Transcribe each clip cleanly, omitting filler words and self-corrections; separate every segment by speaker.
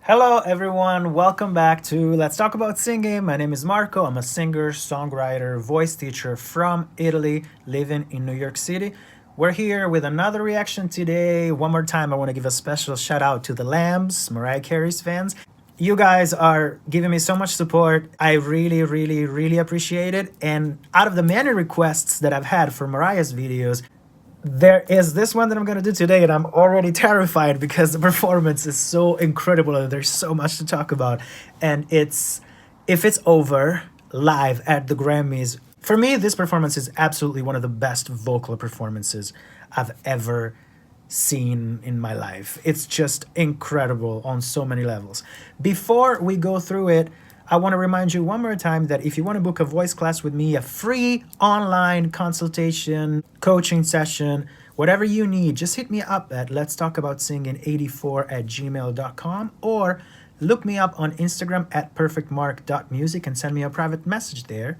Speaker 1: Hello, everyone. Welcome back to Let's Talk About Singing. My name is Marco. I'm a singer, songwriter, voice teacher from Italy, living in New York City. We're here with another reaction today. One more time, I want to give a special shout out to the Lambs, Mariah Carey's fans. You guys are giving me so much support. I really appreciate it. And out of the many requests that I've had for Mariah's videos, there is this one that I'm gonna do today, and I'm already terrified because the performance is so incredible and there's so much to talk about. And it's If It's Over live at the Grammys. For me, this performance is absolutely one of the best vocal performances I've ever seen in my life. It's just incredible on so many levels. Before we go through it, I want to remind you one more time that if you want to book a voice class with me, a free online consultation, coaching session, whatever you need, just hit me up at letstalkaboutsinging84@gmail.com or look me up on Instagram at perfectmark.music and send me a private message there.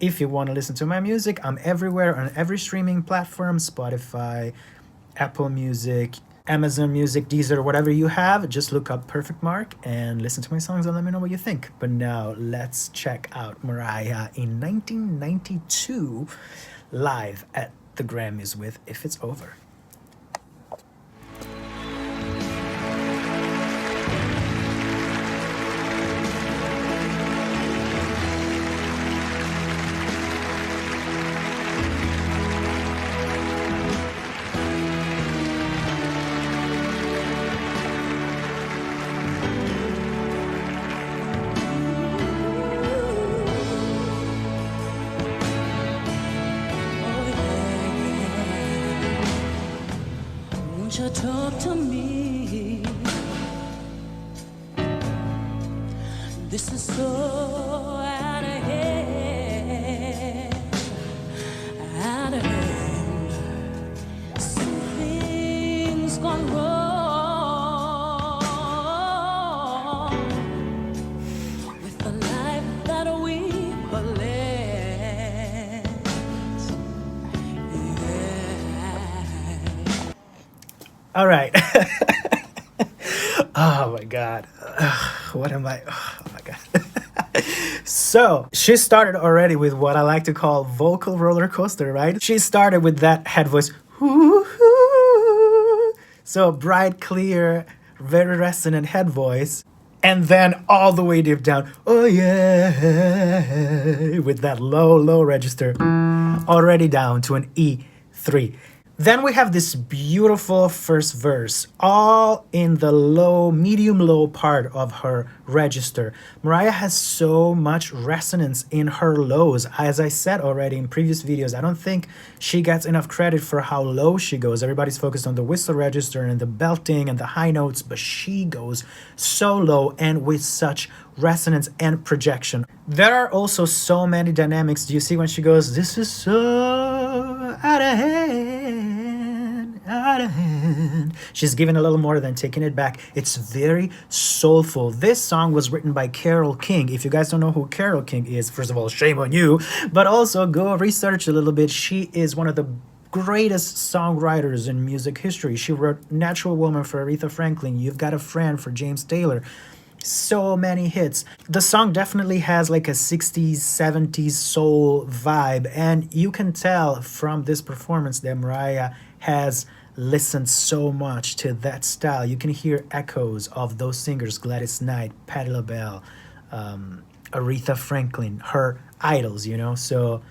Speaker 1: If you want to listen to my music, I'm everywhere on every streaming platform, Spotify, Apple Music, Amazon Music, Deezer, whatever you have. Just look up Perfect Mark and listen to my songs and let me know what you think. But now let's check out Mariah in 1992 live at the Grammys with If It's Over.
Speaker 2: Won't you talk to me? This is so out of hand, out of hand. Something's gone wrong with the life that we led.
Speaker 1: All right. Oh my God. What am I? Oh my God. So she started already with what I like to call vocal roller coaster, right? She started with that head voice. So bright, clear, very resonant head voice. And then all the way deep down, oh yeah, with that low register, already down to an E3. Then we have this beautiful first verse, all in the medium low part of her register. Mariah has so much resonance in her lows. As I said already in previous videos, I don't think she gets enough credit for how low she goes. Everybody's focused on the whistle register and the belting and the high notes, but she goes so low and with such resonance and projection. There are also so many dynamics. Do you see when she goes, this is so out of hand, out of hand. She's giving a little more than taking it back. It's very soulful. This song was written by Carole King. If you guys don't know who Carole King is, first of all, shame on you, but also go research a little bit. She is one of the greatest songwriters in music history. She wrote Natural Woman for Aretha Franklin, You've Got a Friend for James Taylor. So many hits. The song definitely has like a 60s, 70s soul vibe, and you can tell from this performance that Mariah has listened so much to that style. You can hear echoes of those singers, Gladys Knight, Patti LaBelle, Aretha Franklin, her idols, you know? So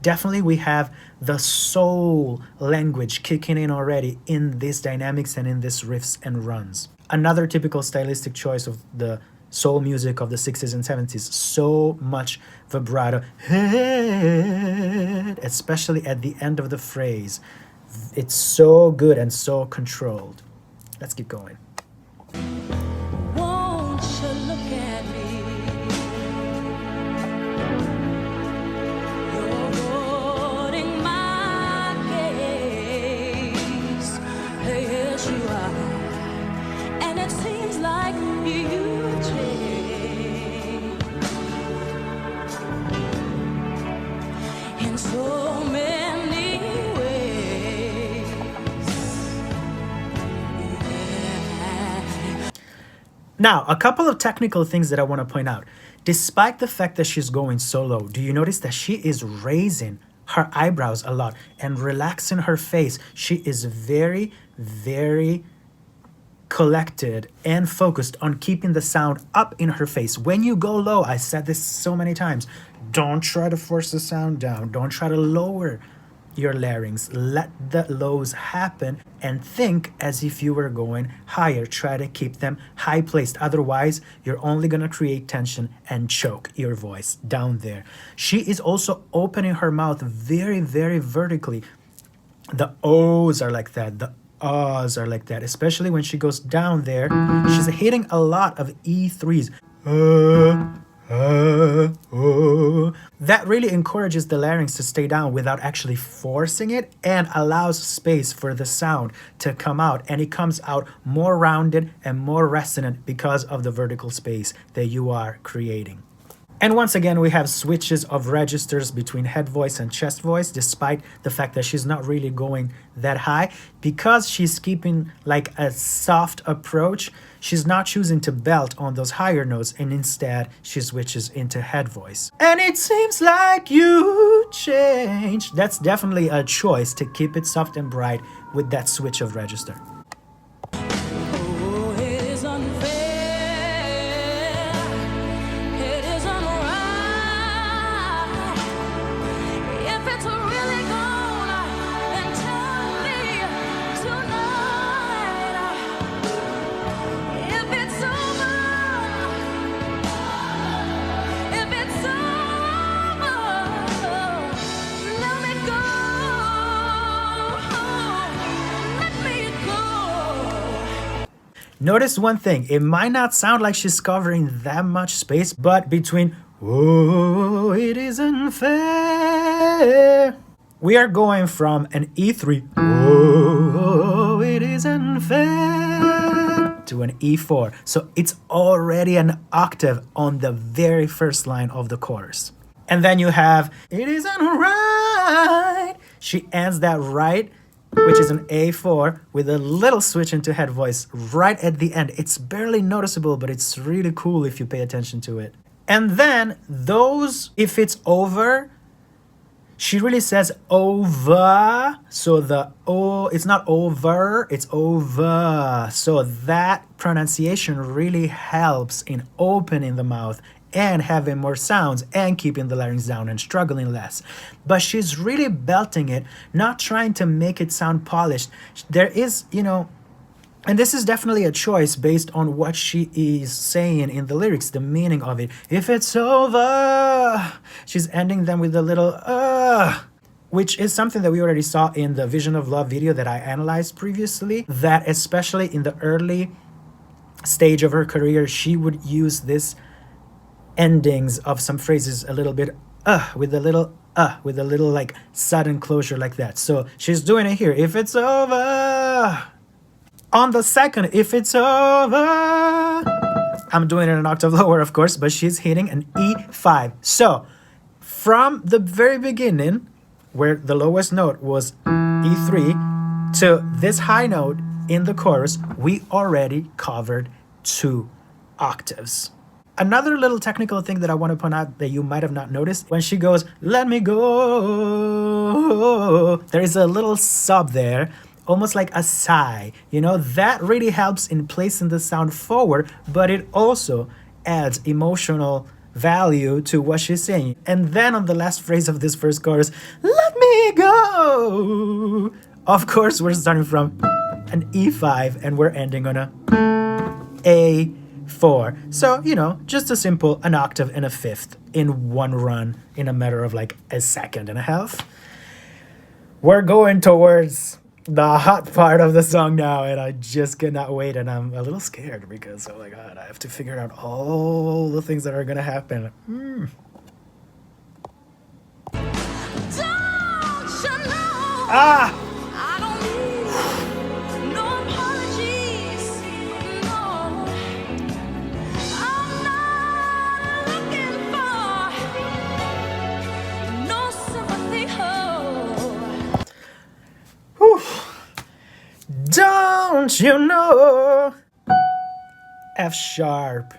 Speaker 1: definitely we have the soul language kicking in already in these dynamics and in these riffs and runs. Another typical stylistic choice of the soul music of the 60s and 70s. So much vibrato, especially at the end of the phrase. It's so good and so controlled. Let's keep going.
Speaker 2: Won't you look at me? You're holding my gaze. Yes, you are. And it seems like you change in so many ways. Yeah.
Speaker 1: Now, a couple of technical things that I want to point out. Despite the fact that she's going so low, do you notice that she is raising her eyebrows a lot and relaxing her face? She is very, very collected and focused on keeping the sound up in her face. When you go low, I said this so many times, don't try to force the sound down. Don't try to lower your larynx. Let the lows happen and think as if you were going higher. Try to keep them high placed. Otherwise, you're only going to create tension and choke your voice down there. She is also opening her mouth very, very vertically. The O's are like that. The Ahs are like that. Especially when she goes down there, she's hitting a lot of E3s. That really encourages the larynx to stay down without actually forcing it and allows space for the sound to come out, and it comes out more rounded and more resonant because of the vertical space that you are creating. And once again, we have switches of registers between head voice and chest voice, despite the fact that she's not really going that high. Because she's keeping like a soft approach, she's not choosing to belt on those higher notes, and instead she switches into head voice. And it seems like you changed. That's definitely a choice to keep it soft and bright with that switch of register.
Speaker 2: Oh, it is unfair. It isn't right. If it's really gone, then tell me tonight. If it's over, let me go. Let me go.
Speaker 1: Notice one thing, it might not sound like she's covering that much space, but between "oh, it isn't fair," we are going from an E3, "oh, it isn't fair," to an E4. So it's already an octave on the very first line of the chorus. And then you have, "it isn't right." She ends that right, which is an A4, with a little switch into head voice right at the end. It's barely noticeable, but it's really cool if you pay attention to it. And then those, if it's over, she really says over. So the O, it's not over, it's over. So that pronunciation really helps in opening the mouth and having more sounds and keeping the larynx down and struggling less. But she's really belting it, not trying to make it sound polished. There is, and this is definitely a choice based on what she is saying in the lyrics, the meaning of it. If it's over, she's ending them with a little which is something that we already saw in the Vision of Love video that I analyzed previously, that especially in the early stage of her career, she would use this endings of some phrases a little bit with a little like sudden closure like that. So she's doing it here. If it's over. On the second, if it's over, I'm doing it an octave lower, of course, but she's hitting an E5. So from the very beginning, where the lowest note was E3, to this high note in the chorus, we already covered 2 octaves. Another little technical thing that I want to point out that you might have not noticed, when she goes, "let me go," there is a little sub there, almost like a sigh. That really helps in placing the sound forward, but it also adds emotional value to what she's saying. And then on the last phrase of this first chorus, "let me go," of course, we're starting from an E5 and we're ending on a A4. So, just a simple an octave and a fifth in one run in a matter of like a second and a half. We're going towards the hot part of the song now, and I just cannot wait, and I'm a little scared because, oh my god, I have to figure out all the things that are gonna happen.
Speaker 2: Don't you know?
Speaker 1: Ah!
Speaker 2: I don't need no apologies. No, I'm not looking for no sympathy.
Speaker 1: Don't you know? F sharp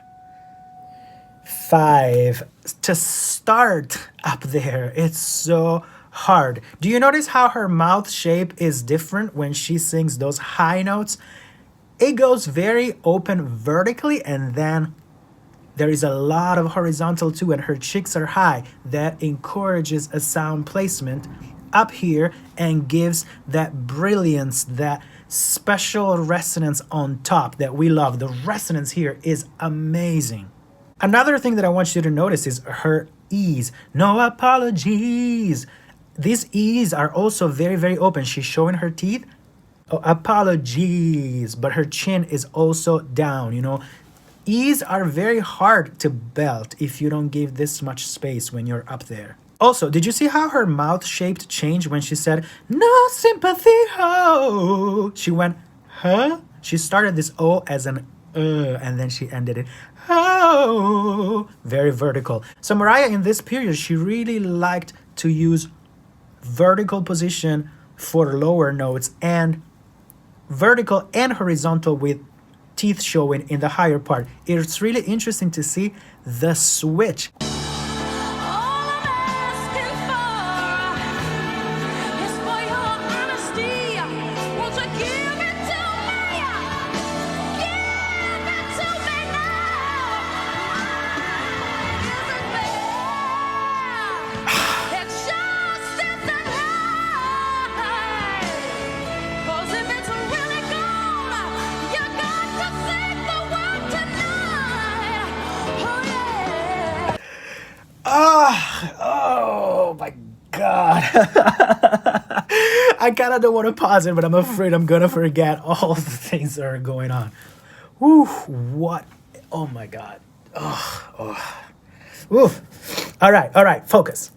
Speaker 1: 5 to start up there. It's so hard. Do you notice how her mouth shape is different when she sings those high notes? It goes very open vertically, and then there is a lot of horizontal too, and her cheeks are high. That encourages a sound placement up here and gives that brilliance, that special resonance on top that we love. The resonance here is amazing. Another thing that I want you to notice is her E's. No apologies. These E's are also very, very open. She's showing her teeth. Oh, apologies. But her chin is also down, you know. E's are very hard to belt if you don't give this much space when you're up there. Also, did you see how her mouth shaped changed when she said, no sympathy, ho? She went, huh? She started this O as an and then she ended it, oh, very vertical. So Mariah, in this period, she really liked to use vertical position for lower notes and vertical and horizontal with teeth showing in the higher part. It's really interesting to see the switch. Oh my God. I kind of don't want to pause it, but I'm afraid I'm going to forget all the things that are going on. Whew, what? Oh my God. All right, focus.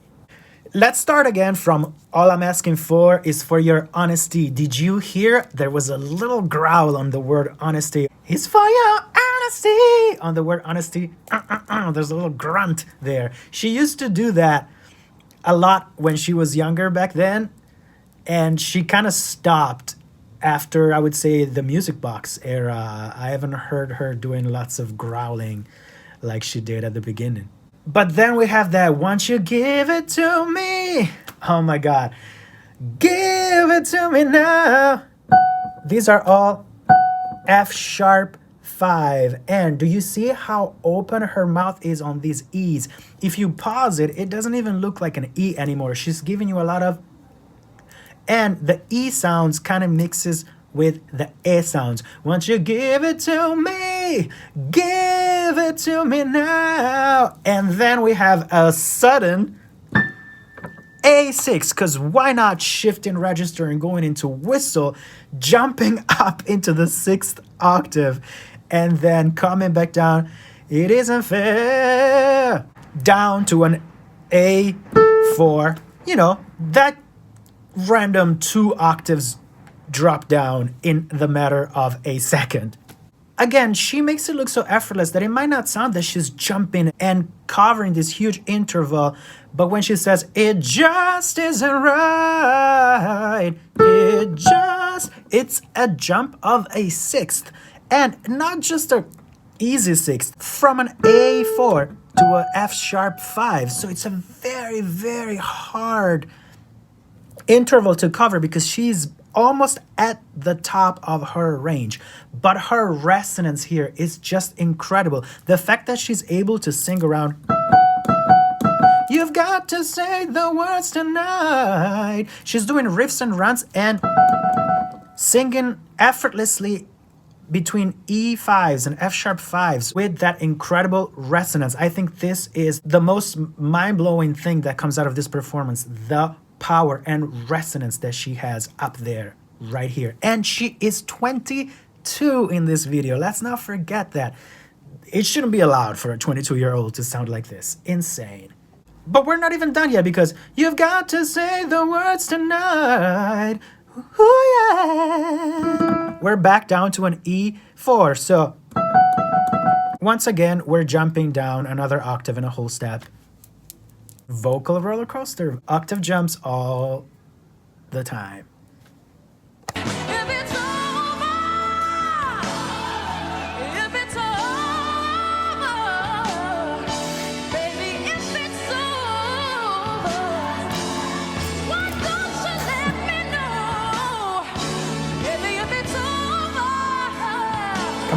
Speaker 1: Let's start again from all I'm asking for is for your honesty. Did you hear there was a little growl on the word honesty? It's for your honesty. On the word honesty, there's a little grunt there. She used to do that a lot when she was younger back then, and she kind of stopped after, I would say, the Music Box era. I haven't heard her doing lots of growling like she did at the beginning. But then we have that, won't you give it to me? Oh my God. Give it to me now. These are all F sharp 5. And do you see how open her mouth is on these E's? If you pause it, it doesn't even look like an E anymore. She's giving you a lot of, and the E sounds kind of mixes with the A sounds. Won't you give it to me? Give it to me now. And then we have a sudden A6, because why not shift in register and going into whistle, jumping up into the 6th octave, and then coming back down. It isn't fair. Down to an A4. You know, that random 2 octaves drop down in the matter of a second. Again, she makes it look so effortless that it might not sound that she's jumping and covering this huge interval, but when she says, it just isn't right, it's a jump of a 6th, and not just a easy 6th, from an A4 to a F sharp 5, so it's a very, very hard interval to cover because she's almost at the top of her range, but her resonance here is just incredible. The fact that she's able to sing around, you've got to say the words tonight. She's doing riffs and runs and singing effortlessly between E5s and F sharp 5s with that incredible resonance. I think this is the most mind-blowing thing that comes out of this performance, the power and resonance that she has up there right here. And she is 22 in this video. Let's not forget that. It shouldn't be allowed for a 22-year-old to sound like this. Insane. But we're not even done yet because you've got to say the words tonight. Ooh, yeah. We're back down to an E4. So once again, we're jumping down another octave and a whole step. Vocal roller coaster, octave jumps all the time.
Speaker 2: If it's over,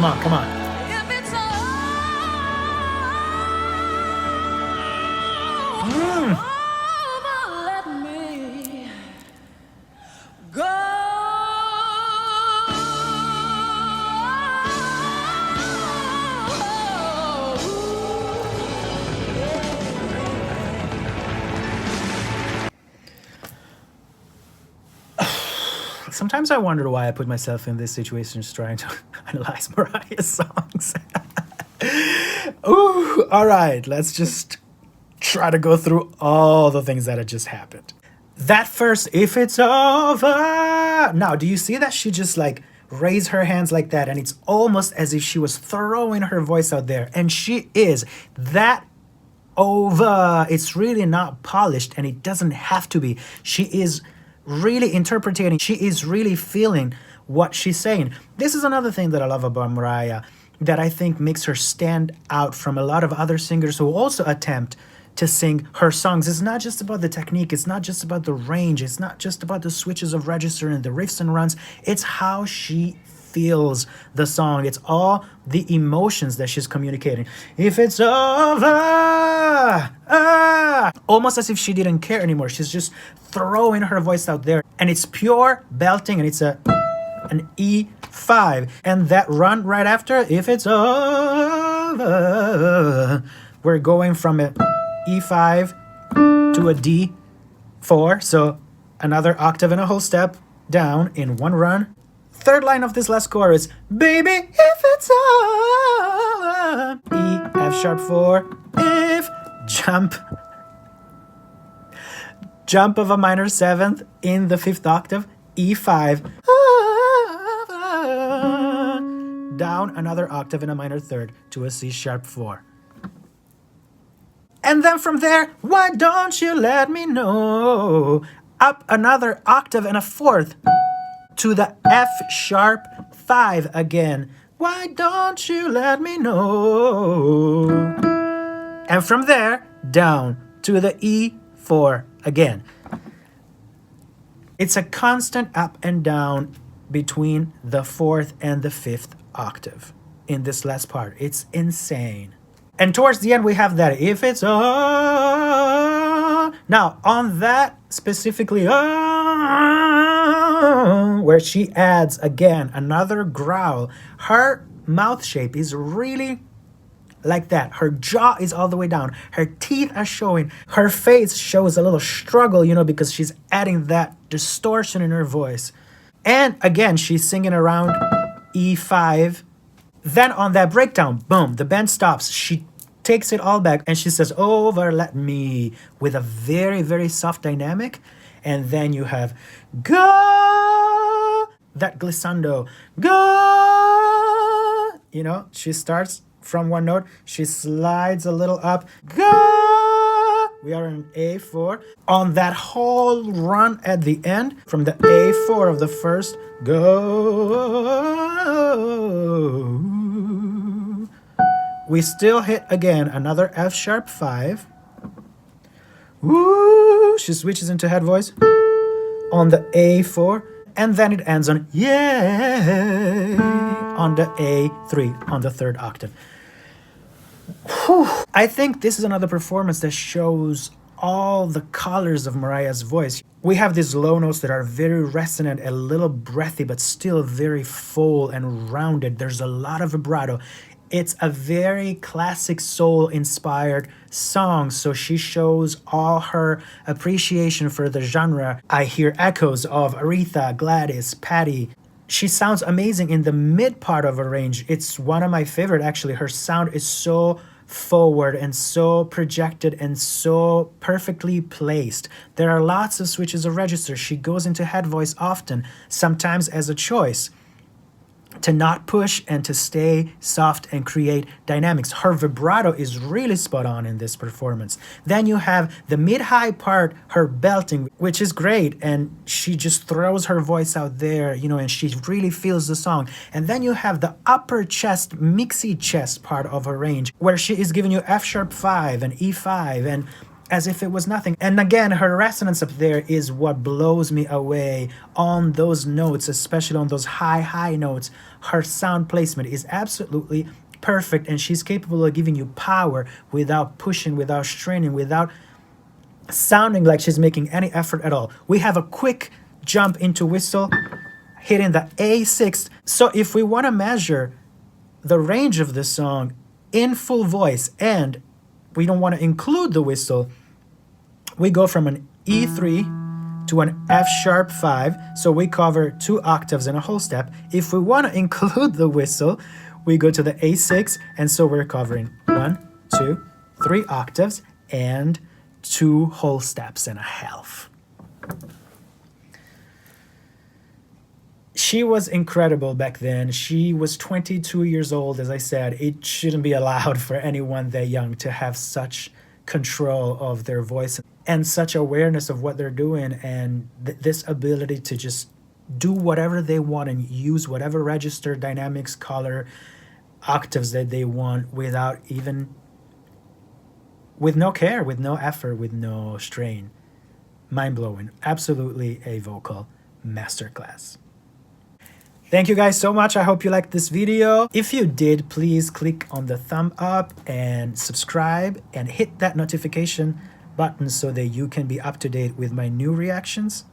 Speaker 1: Come on, come on.
Speaker 2: If it's over, let me go.
Speaker 1: Sometimes I wonder why I put myself in these situations trying to analyze Mariah's songs. Ooh, all right, let's just try to go through all the things that had just happened. That first, if it's over. Now, do you see that she just like raised her hands like that? And it's almost as if she was throwing her voice out there. And she is. That over. It's really not polished, and it doesn't have to be. She is really interpreting. She is really feeling what she's saying. This is another thing that I love about Mariah that I think makes her stand out from a lot of other singers who also attempt to sing her songs. It's not just about the technique. It's not just about the range. It's not just about the switches of register and the riffs and runs. It's how she feels the song. It's all the emotions that she's communicating. If it's over, almost as if she didn't care anymore. She's just throwing her voice out there, and it's pure belting, and it's an E5, and that run right after, if it's over, we're going from an E5 to a D4, so another octave and a whole step down in one run. Third line of this last chorus, baby, if it's over, E, F sharp 4, if, jump of a minor seventh in the fifth octave, E5, down another octave in a minor third to a C sharp 4. And then from there, why don't you let me know, up another octave and a fourth to the F sharp 5 again. Why don't you let me know? And from there, down to the E4 again. It's a constant up and down between the fourth and the fifth octave in this last part. It's insane. And towards the end, we have that if it's now on that specifically where she adds again another growl. Her mouth shape is really like that. Her jaw is all the way down. Her teeth are showing. Her face shows a little struggle, you know, because she's adding that distortion in her voice. And again, she's singing around E5. Then on that breakdown, boom, the band stops. She takes it all back and she says, over, let me, with a very, very soft dynamic. And then you have go, that glissando, go, you know, she starts from one note, she slides a little up, go, we are in A4. On that whole run at the end, from the A4 of the first, go, we still hit again another F sharp 5. Woo, she switches into head voice on the A4, and then it ends on yay on the A3 on the third octave. Whew. I think this is another performance that shows all the colors of Mariah's voice. We have these low notes that are very resonant, a little breathy, but still very full and rounded. There's a lot of vibrato. It's a very classic soul-inspired song, so she shows all her appreciation for the genre. I hear echoes of Aretha, Gladys, Patti. She sounds amazing in the mid part of her range. It's one of my favorite, actually. Her sound is so forward and so projected and so perfectly placed. There are lots of switches of register. She goes into head voice often, sometimes as a choice, to not push and to stay soft and create dynamics. Her vibrato is really spot on in this performance. Then you have the mid-high part, her belting, which is great, and she just throws her voice out there, you know, and she really feels the song. And then you have the upper chest, mixy chest part of her range, where she is giving you F sharp 5 and E5 and as if it was nothing. And again, her resonance up there is what blows me away on those notes, especially on those high notes. Her sound placement is absolutely perfect, and she's capable of giving you power without pushing, without straining, without sounding like she's making any effort at all. We have a quick jump into whistle, hitting the A6. So if we want to measure the range of this song in full voice and we don't want to include the whistle, we go from an E3 to an F sharp 5. So we cover 2 octaves and a whole step. If we want to include the whistle, we go to the A6, and so we're covering 1, 2, 3 octaves and 2 whole steps and a half. She was incredible back then. She was 22 years old, as I said. It shouldn't be allowed for anyone that young to have such control of their voice and such awareness of what they're doing, and this ability to just do whatever they want and use whatever register, dynamics, color, octaves that they want without even, with no care, with no effort, with no strain. Mind-blowing. Absolutely a vocal masterclass. Thank you guys so much. I hope you liked this video. If you did, please click on the thumb up and subscribe and hit that notification button so that you can be up to date with my new reactions.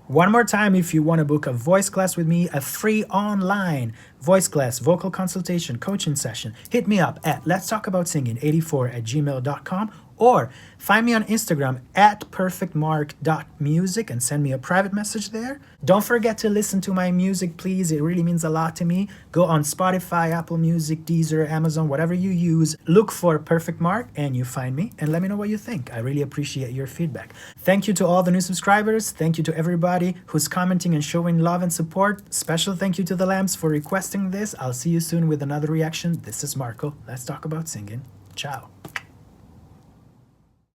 Speaker 1: One more time, if you want to book a voice class with me, a free online voice class, vocal consultation, coaching session, hit me up at letstalkaboutsinging84@gmail.com, or find me on Instagram at perfectmark.music and send me a private message there. Don't forget to listen to my music, please. It really means a lot to me. Go on Spotify, Apple Music, Deezer, Amazon, whatever you use. Look for Perfect Mark and you find me, and let me know what you think. I really appreciate your feedback. Thank you to all the new subscribers. Thank you to everybody who's commenting and showing love and support. Special thank you to the Lambs for requesting this. I'll see you soon with another reaction. This is Marco. Let's talk about singing. Ciao.